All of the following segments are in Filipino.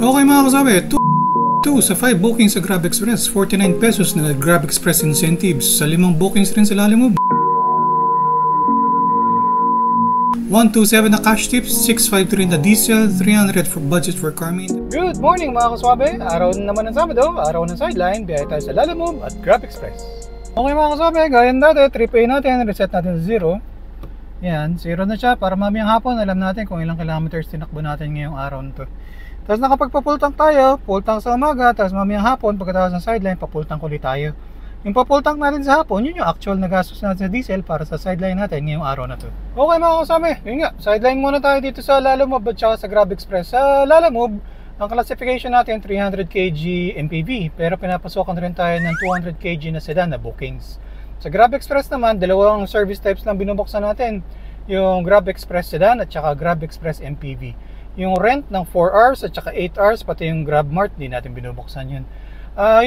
Okay mga kasabi, 2 sa 5 bookings sa Grab Express, 49 pesos na Grab Express incentives. Sa 5 bookings rin sa Lalamove, 127 na cash tips, 653 na diesel, 300 for budget for car maintenance. Good morning mga kaswabe! Araw naman ng Sabado, araw ng sideline, biyahe tayo sa Lalamove at Grab Express. Okay mga kaswabe, gaya dati, trip natin, reset natin sa 0. Yan, 0 na siya para mamayang hapon alam natin kung ilang kilometers tinakbo natin ngayong araw na to. Tapos nakapagpa-full tank tayo, full tank sa umaga, tapos mamayang hapon pagkatapos ng sideline, pa-full tank ulit tayo. Yung pa-full tank natin sa hapon, yun yung actual na gastos natin sa diesel para sa sideline natin ngayong araw na to. Okay mga kasama, yun nga, sideline muna tayo dito sa Lalamove at saka sa Grab Express. Sa Lalamove, ang classification natin 300 kg MPV, pero pinapasokan rin tayo ng 200 kg na sedan na bookings. Sa Grab Express naman, dalawang service types lang binubuksan natin, yung Grab Express Sedan at saka Grab Express MPV. Yung rent ng 4 hours at saka 8 hours, pati yung Grab Mart, di natin binubuksan yun.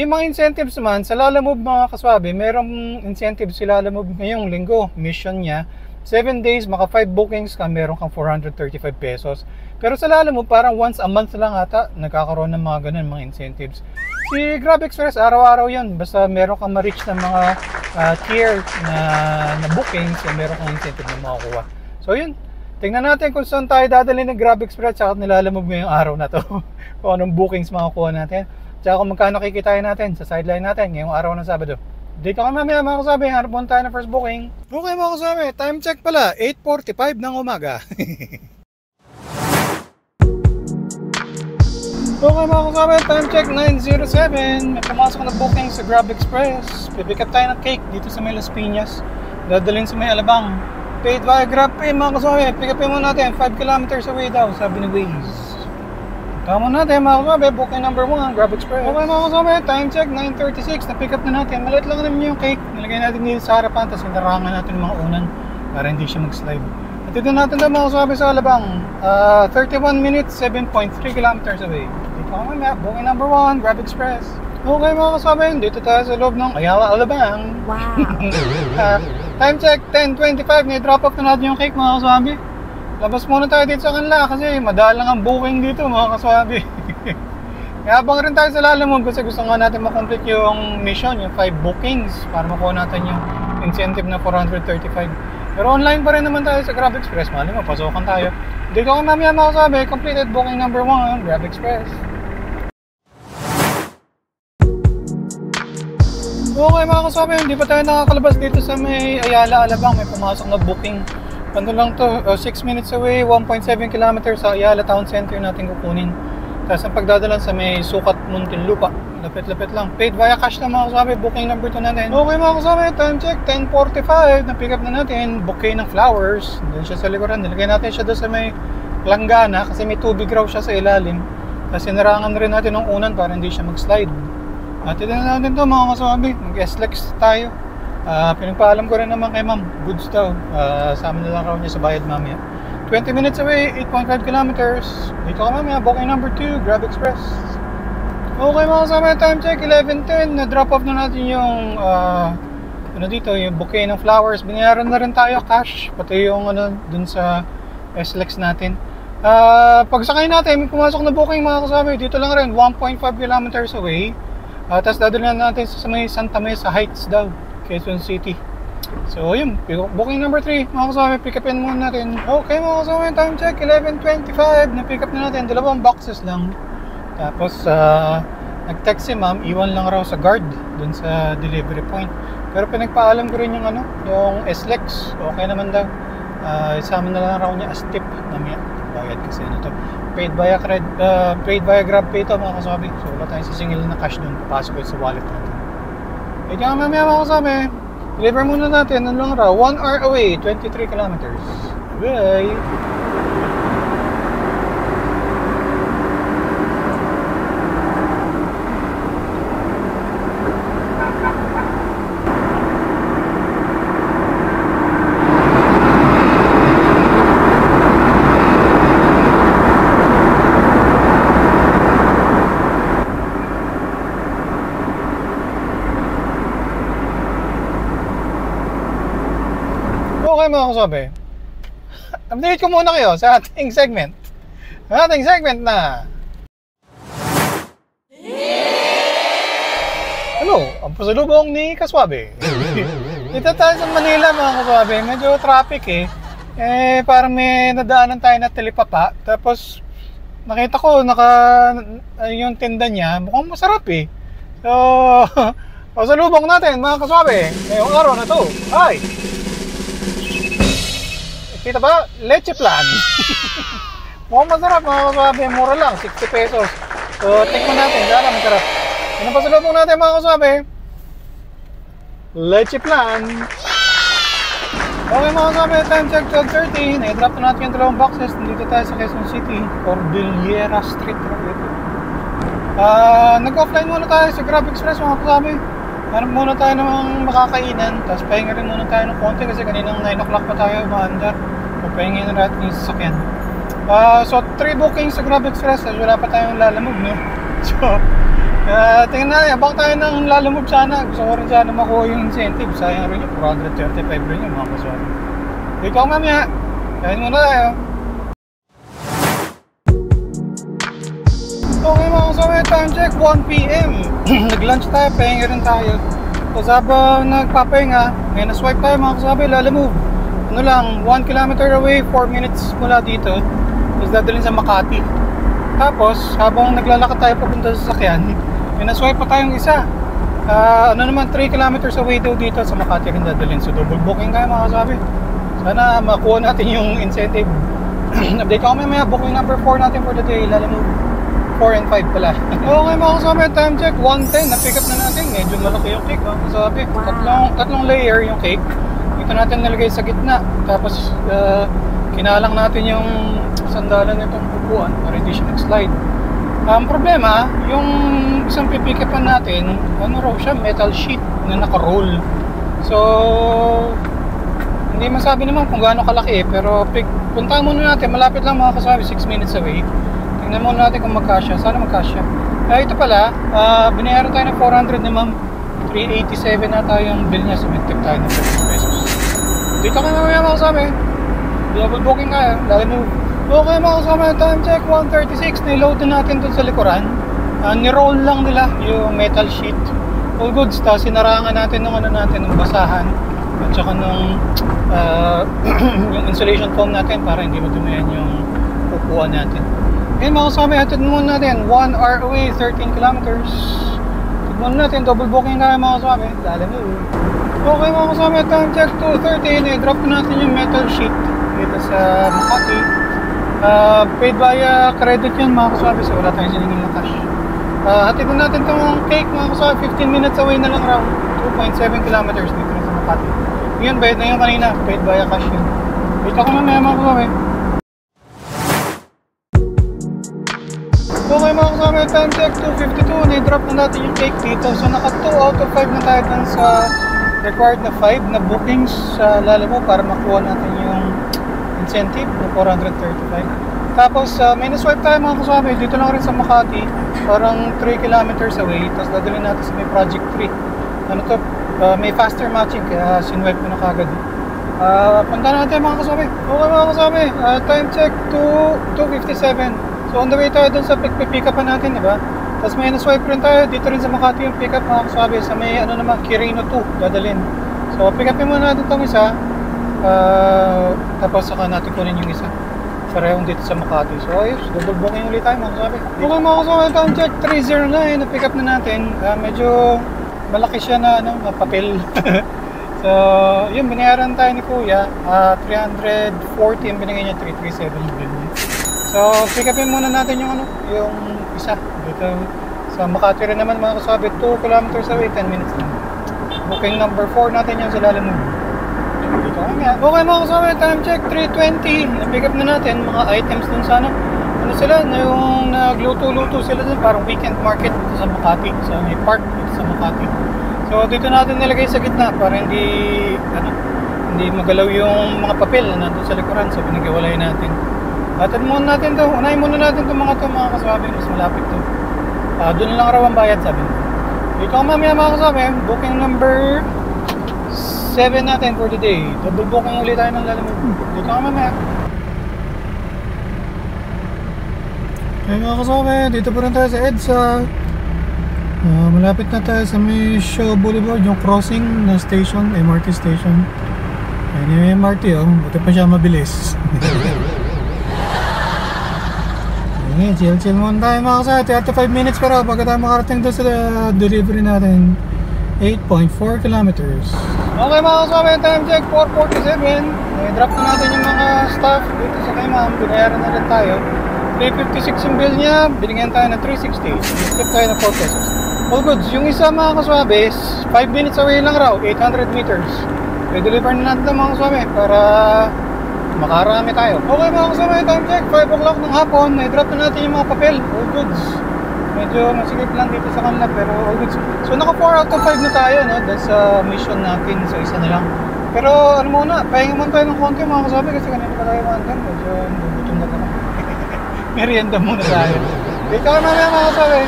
Yung mga incentives naman, sa Lalamove mga kaswabe, merong incentives si Lalamove ngayong linggo. Mission niya, 7 days, maka 5 bookings ka, meron kang 435 pesos. Pero sa Lalamove, parang once a month lang ata, nagkakaroon ng mga ganun, mga incentives. Si Grab Express, araw-araw yun. Basta meron kang ma-reach ng mga tier na bookings, meron kang incentive na makukuha. So yun. Tingnan natin kung saan tayo dadalhin ng Grab Express at nilalamove ngayong araw na to. Kung anong bookings makakuha natin. Tsaka kung magkano kikitain natin sa sideline natin ngayong araw ng Sabado. Dito ka mamaya mga kasabi, hanap muna tayo ng first booking. Okay mga kasabi, time check pala, 8:45 ng umaga. Okay mga kasabi, time check 9:07. May pumasok na booking sa Grab Express. Pipick up tayo ng cake dito sa may Las Piñas. Dadalhin sa may Alabang. Paid via GrabPay mga kaswabe, pick upin mo natin 5 kilometers away daw, sabi ni Waze. Tama natin mga kaswabe, booking number 1, Grab Express. Okay mga kaswabe, time check 9:36, na pick up na natin. Maliit lang naman yung cake, nilagay natin dito sa harapan, tapos hinarangan natin mga unan para hindi siya mag-slide. At ito natin daw mga kaswabe sa Alabang, 31 minutes, 7.3 kilometers away. Dito kami map, booking number 1, Grab Express. Okay mga kaswabe, dito tayo sa loob ng Ayala, Alabang. Wow! Time check, 10:25, na-drop off na natin yung cake mga kaswabe. Labas muna tayo dito sa kanila kasi madalang ang booking dito mga kaswabe. Kaya abang rin tayo sa Lalamove kasi gusto nga natin makomplete yung mission, yung 5 bookings para makuha natin yung incentive na 435. Pero online pa rin naman tayo sa Grab Express, mali mo, pasokan tayo. Dito ka mamaya mga kaswabe, completed booking number 1, Grab Express. Okay mga kaswabe, hindi pa tayo nakakalabas dito sa may Ayala, Alabang. May pumasok na booking. Ano lang to, 6 minutes away, 1.7 kilometers sa Ayala Town Center natin kukunin. Tapos ang pagdadalan sa may Sukat, Muntinlupa. Lapit-lapit lang. Paid via cash na mga kaswabe, booking number 2 natin. Okay mga kaswabe, time check, 10:45. Na-pick up na natin, bouquet ng flowers. Doon siya sa likuran. Nilagay natin siya doon sa may langgana kasi may tubig raw siya sa ilalim. Tapos sinarangan rin natin ng unan para hindi siya mag-slide. At ito na natin ito mga kaswabe, mag-SLEX tayo. Pinagpaalam ko rin naman kay ma'am, goods daw. Sama na lang raw niya sa bayad mamaya. 20 minutes away, 8.5 kilometers. Dito ka mamaya, booking number 2, Grab Express. Okay mga kaswabe, time check, 11:10. Na-drop off na natin yung dito, yung bouquet ng flowers. Binayaran na rin tayo cash, pati yung dun sa SLEX natin. Pagsakay natin, may pumasok na booking mga kaswabe. Dito lang rin, 1.5 kilometers away. Tapos dadalhin natin sa may Santa Mesa Heights daw, Quezon City. So yun, booking number 3 mga kaswabe, pick upin muna natin. Okay mga kaswabe, time check 11:25. Na-pick up na natin, 2 boxes lang. Tapos nag-text si ma'am, iwan lang raw sa guard dun sa delivery point. Pero pinagpaalam ko rin yung yung SLEX, okay naman daw. Isama na lang raw niya as tip mamaya. Bayad kasi to. Paid via GrabPay ito mga kaswabe. So wala tayong sisingil na cash doon. Papasok ko sa wallet natin. Kaya nga mamaya mga kaswabe, deliver muna natin. Ano lang raw? 1 hour away, 23 kilometers. Bye! Okay mga kaswabe, update ko muna kayo sa ating segment. Na Ano, ang pasalubong ni Kaswabe. Dito tayo sa Manila mga Kaswabe, medyo traffic eh. Parang may nadaanan tayo na talipapa. Tapos, nakita ko, yung tinda niya, mukhang masarap eh. So, pasalubong natin mga Kaswabe, ngayong araw na to. Ay! Kita ba? Leche Plan. Mukhang masarap mga Kaswabe, mura lang, 60 pesos. So, tikman natin, sana masarap. Ano pasalubong natin mga Kaswabe? Leche Plan. Okay mga Kaswabe, time check 12:30. Na-drop na natin yung dalawang boxes. Nandito tayo sa Quezon City, Cordillera Street. Nag-offline muna tayo sa Grab Express mga Kaswabe. Hanap muna tayo ng makakainan. Tapos pahinga rin muna tayo ng konti kasi kaninang 9 o'clock pa tayo umaandar. Pagpahingin na natin yung sasakyan. So 3 bookings sa Grab Express. Wala pa tayong lalamove, no? So, tingnan natin, abang tayo ng lalamove sana. Gusto ko rin sana makuha yung incentive. Sayang rin yung 435 rin yung mga Kaswabe. Ikaw mamaya, kain muna tayo. Okay mga Kaswabe, time check 1 PM. Nag-lunch tayo, pahinga rin tayo. Tapos habang nagpapahinga, may na-swipe tayo mga Kaswabe, lalamove. Ano lang, 1 kilometer away, 4 minutes mula dito. Tapos dadalhin sa Makati. Tapos, habang naglalakad tayo papunta sa sasakyan, may na-swipe pa tayong isa. Ano naman, 3 kilometers away daw dito sa Makati rin dadalhin. So double booking tayo mga Kaswabe. Sana makuha natin yung incentive. Update ko mamaya, booking number 4 natin for the day. Lalamove 4 and 5 pala. Okay mga Kaswabe, time check 1:10. Na-pick up na natin. Medyo malaki yung cake mga Kaswabe. Tatlong layer yung cake. Ito natin nalagay sa gitna. Tapos kinalang natin yung sandalan nitong upuan para hindi siya nag-slide. Ang problema, yung isang pipikapan natin, ano raw siya, metal sheet na naka-roll. So, hindi masabi naman kung gaano kalaki eh, pero puntahan muna natin, malapit lang mga Kaswabe, 6 minutes away. Tingnan muna natin kung magkasya, sana magkasya. Ito pala, binayaran tayo ng 400 ni ma'am, 387 na tayo yung bill niya, submitip tayo ng 30 pesos. Dito ka mamaya mga Kaswabe, double booking kaya, lalamove. Okay mga Kaswabe, time check 1:36. Niload na natin dun sa likuran. Ni-roll lang nila yung metal sheet. All goods. Tapos sinarangan natin ng ng basahan. At saka nung yung insulation foam natin para hindi madumihan yung upuan natin. Ngayon mga Kaswabe, hatid muna natin 1 hour away, 13 kilometers. Hatid muna natin, double booking na mga Kaswabe. Lalamove. Okay mga Kaswabe, time check 2:30. I-drop na natin yung metal sheet dito sa Makati. Paid via credit yun mga Kaswabe, so wala tayong siningin na cash. Hatid na natin itong cake mga Kaswabe, 15 minutes away na lang round, 2.7 kilometers dito na sa Makati. Yun, bayad na yun kanina, paid via cash yun. Wait ako mamaya mga Kaswabe. Okay mga Kaswabe, time check 2:52, na-drop na natin yung cake dito. So naka 2 out of 5 na tayo dun sa required na 5 na bookings sa Lalamove para makuha natin yung incentive na 435. Tapos may na-swipe tayo mga Kaswabe dito lang rin sa Makati, parang 3 kilometers away. Tapos dadalhin natin sa may Project 3. Ano to, may faster matching kaya sinwipe ko na kagad. Punta natin mga Kaswabe. Okay mga Kaswabe, time check 2:57. So on the way tayo dun sa pick up natin, diba? Tapos may na-swipe rin tayo dito rin sa Makati yung pick up mga Kaswabe sa may ano naman, Quirino 2 dadalhin. So pick upin muna natin itong isa. Tapos saka natin kunin yung isa. Parehong dito sa Makati. So ayos, double booking ulit tayo mga Kaswabe. Okay mga Kaswabe, time check 3:09. Na-pick up na natin. Medyo malaki siya na papel. So yun, binayaran tayo ni Kuya. 340 yung binigay niya, 337 yung bill niya. So pick upin muna natin yung yung isa dito sa Makati rin naman mga Kaswabe. 2 kilometers away, 10 minutes lang. Booking number 4 natin yung sa Lalamove. Okay mga Kaswabe, time check 3:20. Na-pick up na natin mga items dun sana. Ano sila, yung nagluto-luto sila dun, parang weekend market dito sa Makati, sa may park dito sa Makati. So dito natin nilagay sa gitna para hindi magalaw yung mga papel na nandun sa likuran. So binigawalay natin. Hatid muna natin to, unahin muna natin itong mga Kaswabe, mas malapit to. Doon lang raw ang bayad, sabi. Dito ka mamaya mga Kaswabe, booking number 7 natin for today. Double booking ulit tayo ng Lalamove. Dito ka mamaya. Okay mga Kaswabe, dito po rin tayo sa EDSA. Malapit na tayo sa may Shaw Boulevard, yung crossing na station, MRT station. Ayan yung MRT, oh. Buti pa siya mabilis. Ayan, chill muna tayo mga kasama. 35 minutes pero pagka tayo makarating doon sa delivery natin, 8.4 kilometers. Okay mga kasama, time check 4:47. I-drop na natin yung mga stuff dito sa kay ma'am. Binayaran na rin tayo. 356 yung bill niya, binigyan tayo ng 360. Skip tayo ng 4 pesos. All goods. Yung isa mga kaswabe, 5 minutes away lang raw, 800 meters. I-deliver na natin mga kaswabe para makarami tayo. Okay mga kaswabe, time check 5 o'clock ng hapon. I-drop na natin yung mga papel. All goods. Medyo masigit lang dito sa kanila pero all goods. So naka 4 out of 5 na tayo, no? Dahil sa mission natin, so isa na lang. Pero ano muna, pahinga muna tayo ng konti mga kaswabe kasi kanina pa tayo maandang. Medyo nagutom na tayo. Merienda muna tayo. Dito ka namin mga kaswabe.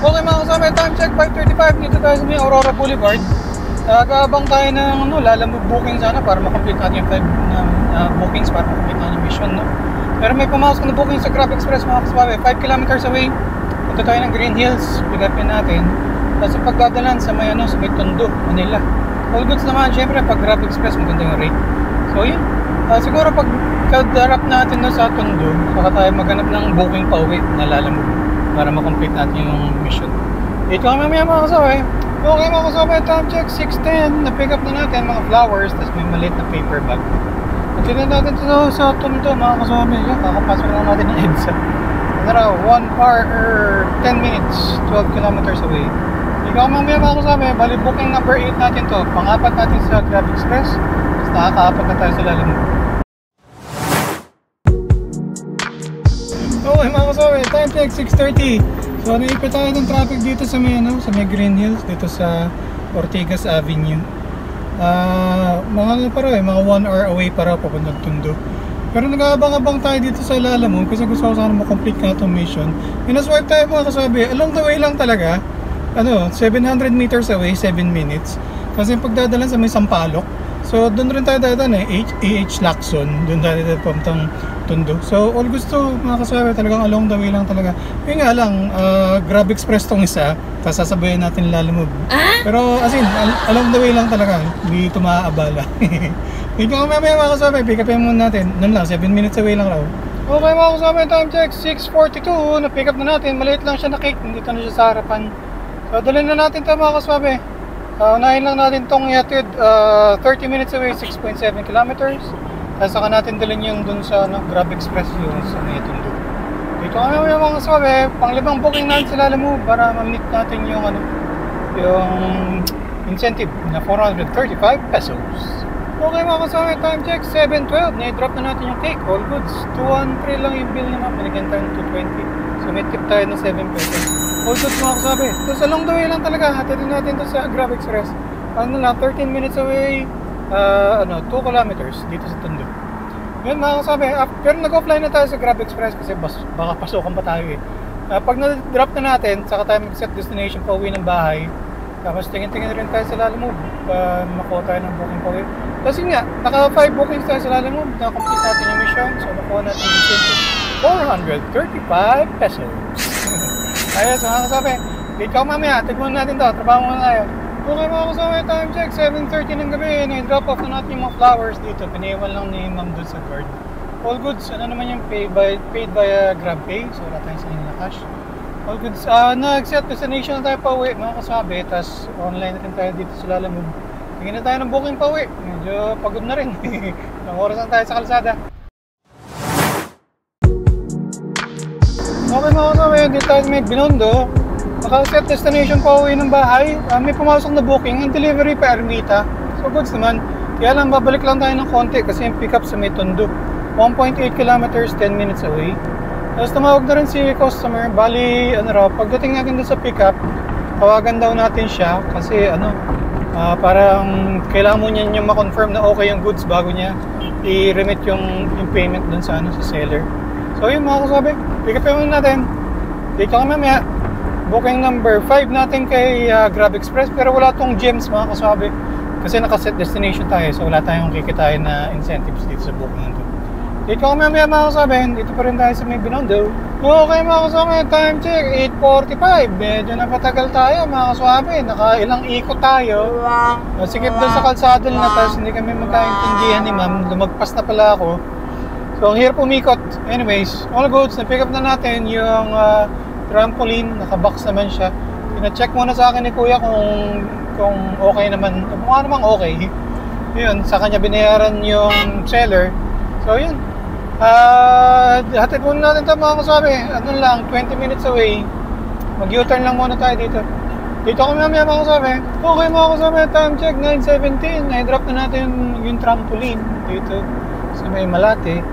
Okay mga kasama, time check 5:35. Dito tayo sa may Aurora Boulevard. Nag-aabang tayo ng lalamove booking sana para makomplete natin yung 5 bookings para makomplete natin yung mission, no? Pero may pumasok na booking sa Grab Express mga kasama, 5 kilometers away. Punta tayo ng Green Hills, pick upin natin. Tapos pagdadalan sa may sa may Tondo, Manila. All goods naman, syempre pag Grab Express maganda yung rate. So yun, siguro pag kadarap natin na sa Tondo, saka tayo maghanap ng booking pa uwi na lalamove para makomplete natin yung mission. Dito kami mamaya mga kasama. Okay mga kasama, time check 6:10. Na-pick up na natin mga flowers, tapos may maliit na paper bag. At yun natin ito sa Tondo mga kasama. Yan, kakapasok lang natin ng EDSA. Ano raw, 1 hour or 10 minutes, 12 kilometers away. Dito kami mamaya mga kasama. Bali booking number 8 natin to. Pang-apat natin sa Grab Express. Tapos nakaka-apat na tayo sa lalamove. Okay mga kasama, time check 6:30. So naipit tayo ng traffic dito sa may, sa may Green Hills, dito sa Ortigas Avenue. Mga mga 1 hour away para papuntang Tondo. Pero nag-aabang-abang tayo dito sa lalamove kasi gusto ko sana makomplete ka itong mission. Minaswipe tayo mga kasabi, along the way lang talaga, 700 meters away, 7 minutes. Kasi pagdadalan sa may Sampaloc, so doon rin tayo dadaan AH Lacson, doon tayo papuntang Tondo. So all gusto mga kasabi, talagang along the way lang talaga. Yung nga lang, Grab Express tong isa, tapos sasabayan natin lalamove. Pero as in, along the way lang talaga, hindi ito maaabala. Hindi ko mamaya mga kasabi, pick upin muna natin. Noon lang, 7 minutes away lang raw. Okay mga kasabi, time check 6:42. Na-pick up na natin, maliit lang siya na cake, nandito na siya sa harapan. So dalhin na natin ito mga kasabi. Unahin lang natin itong ihatid, 30 minutes away, 6.7 kilometers. Tapos saka natin dalhin yung dun sa Grab Express yung sa Tondo. Dito kami yung mga kasabi, pang-5 booking natin sa lalamove para ma-meet natin yung yung incentive na 435 pesos. Okay mga kasabi, time check 7:12. Na-drop na natin yung cake, all goods. 213 lang yung bill naman, binigyan tayo ng 220. So may tip tayo ng 7 pesos. All goods mga kasabi. Tapos along the way lang talaga, hatidin natin to sa Grab Express. Ano lang, 13 minutes away, 2 kilometers dito sa Tondo. Yun mga kasabi, pero nag-offline na tayo sa Grab Express kasi baka pasukan pa tayo eh. Pag na-drop na natin, saka tayo mag-set destination pa uwi ng bahay. Tapos tingin-tingin rin tayo sa lalamove para makuha tayo ng booking pa uwi. Kasi nga, naka 5 bookings tayo sa lalamove, na-complete natin yung mission. So nakuha natin yung incentive, 435 pesos. Ayun, so mga kasabi, dito ako mamaya, tignan natin to, trabaho muna tayo. Okay mga kasama, time check 7:30 ng gabi. Na-drop off na natin yung mga flowers dito. Pinaiwan lang ni ma'am doon sa guard. All goods, ano naman yung paid by GrabPay. So wala tayong sarili na cash. All goods, nag-set destination na tayo pa uwi mga kasabi. Tapos online na rin tayo dito sa lalamove. Tingin na tayo ng booking pa uwi. Medyo pagod na rin. Ilang oras na tayo sa kalsada. Okay mga kasama, dito tayo may Binondo. Naka-set destination pa uwi ng bahay. May pumasok na booking. Ang delivery pa Ermita. So goods naman. Kaya lang babalik lang tayo ng konti kasi yung pick up sa may Tondo. 1.8 kilometers, 10 minutes away. Tapos tumawag na rin si customer. Bali, pagdating natin doon sa pick up, tawagan daw natin siya kasi parang kailangan mo niya yung ma-confirm na okay yung goods bago niya i-remit yung payment doon sa seller. So yun mga kasabi, pick up natin natin. Dito kami mamaya. Booking number 5 natin kay Grab Express, pero wala tong gems mga kasabi. Kasi nakaset destination tayo, so wala tayong kikitain na incentives dito sa booking nito. Dito ko mamaya mga kasabi, dito pa rin tayo sa may Binondo. Okay mga kasabi, time check, 8:45. Medyo napatagal tayo mga kasabi, nakailang ikot tayo. Sikip doon sa kalsada na, tapos hindi kami magkaintindihan ni ma'am, lumagpas na pala ako. So ang hirap umikot. Anyways, all goods, na-pick up na natin yung trampoline, nakabox naman siya. Pina-check muna sa akin ni kuya kung okay naman, mukha namang okay. Yun, sa kanya binayaran yung seller. So yun, hatid muna natin ito mga kasabi. Ano lang, 20 minutes away. Mag-U-turn lang muna tayo dito. Dito kami mamaya mga kasabi. Okay mga kasabi, time check 9:17. Na-drop na natin yung trampoline dito sa may Malate.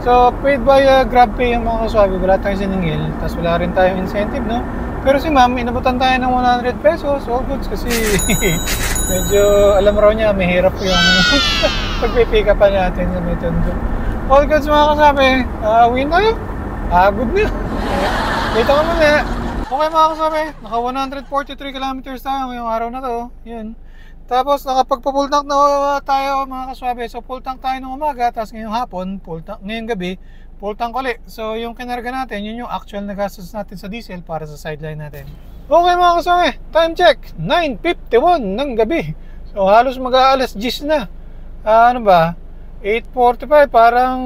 So paid by GrabPay yung mga kasabi. Wala tayong siningil, tapos wala rin tayong incentive, no? Pero si ma'am, inabutan tayo ng 100 pesos. All goods kasi medyo alam raw niya, mahirap yung pagpipick up natin sa may Tondo. All goods mga kasabi, uwi na yun. Good na. Dito ka muna. Okay mga kasabi, naka 143 kilometers tayo ngayong araw na to. Yun. Tapos nakapagpa-full tank na tayo mga kasabi. So full tank tayo ng umaga, tapos ngayong hapon, full tank, ngayong gabi, full tank ulit. So yung kinarga natin, yun yung actual na gastos natin sa diesel para sa sideline natin. Okay mga kasabi, time check, 9:51 ng gabi. So halos mag-aalas 10 na. Ano ba? 8:45, parang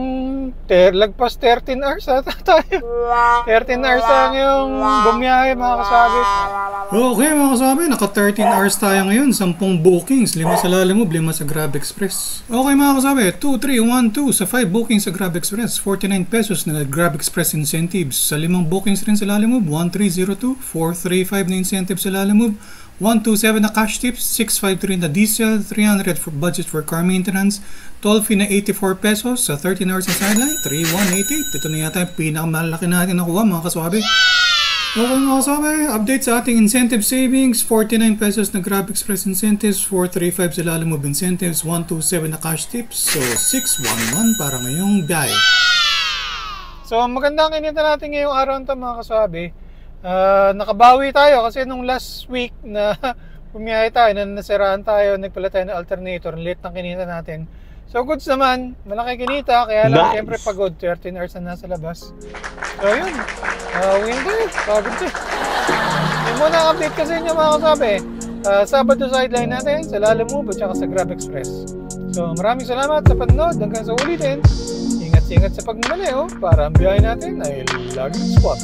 lagpas 13 hours ata tayo. 13 hours lang yung bumiyahe mga kasabi. Okay mga kasabi, naka 13 hours tayo ngayon, 10 bookings, 5 sa Lalamove, 5 sa Grab Express. Okay mga kasabi, 2, 3, 1, 2 sa 5 bookings sa Grab Express, 49 pesos na Grab Express incentives. Sa 5 bookings rin sa Lalamove, 1302, 435 na incentive sa Lalamove, 127 na cash tips, 653 na diesel, 300 for budget for car maintenance, toll fee na 84 pesos sa 13 hours sa sideline, 3188. Ito na yata yung pinakamalaki natin nakuha mga kaswabe. Okay mga kaswabe, update sa ating incentive savings, 49 pesos na Grab Express incentives, 435 sa Lalamove incentives, 127 na cash tips, so 611 para ngayong biyahe. So magandang kinita natin ngayong araw nito mga kaswabe. Nakabawi tayo kasi nung last week na bumiyahe tayo, na nasiraan tayo, nagpala tayo ng alternator, late ng kinita natin. So goods naman, malaki kinita, kaya lang siyempre pagod, 13 hours na nasa labas. So yun, win tayo, pagod siya. Yung muna ang update kasi inyo mga kasabi, Sabado sideline natin sa Lalamove at saka sa Grab Express. So maraming salamat sa panonood, hanggang sa ulitin. Ingat-ingat sa pagmaneho para ang biyahe natin ay laging swab.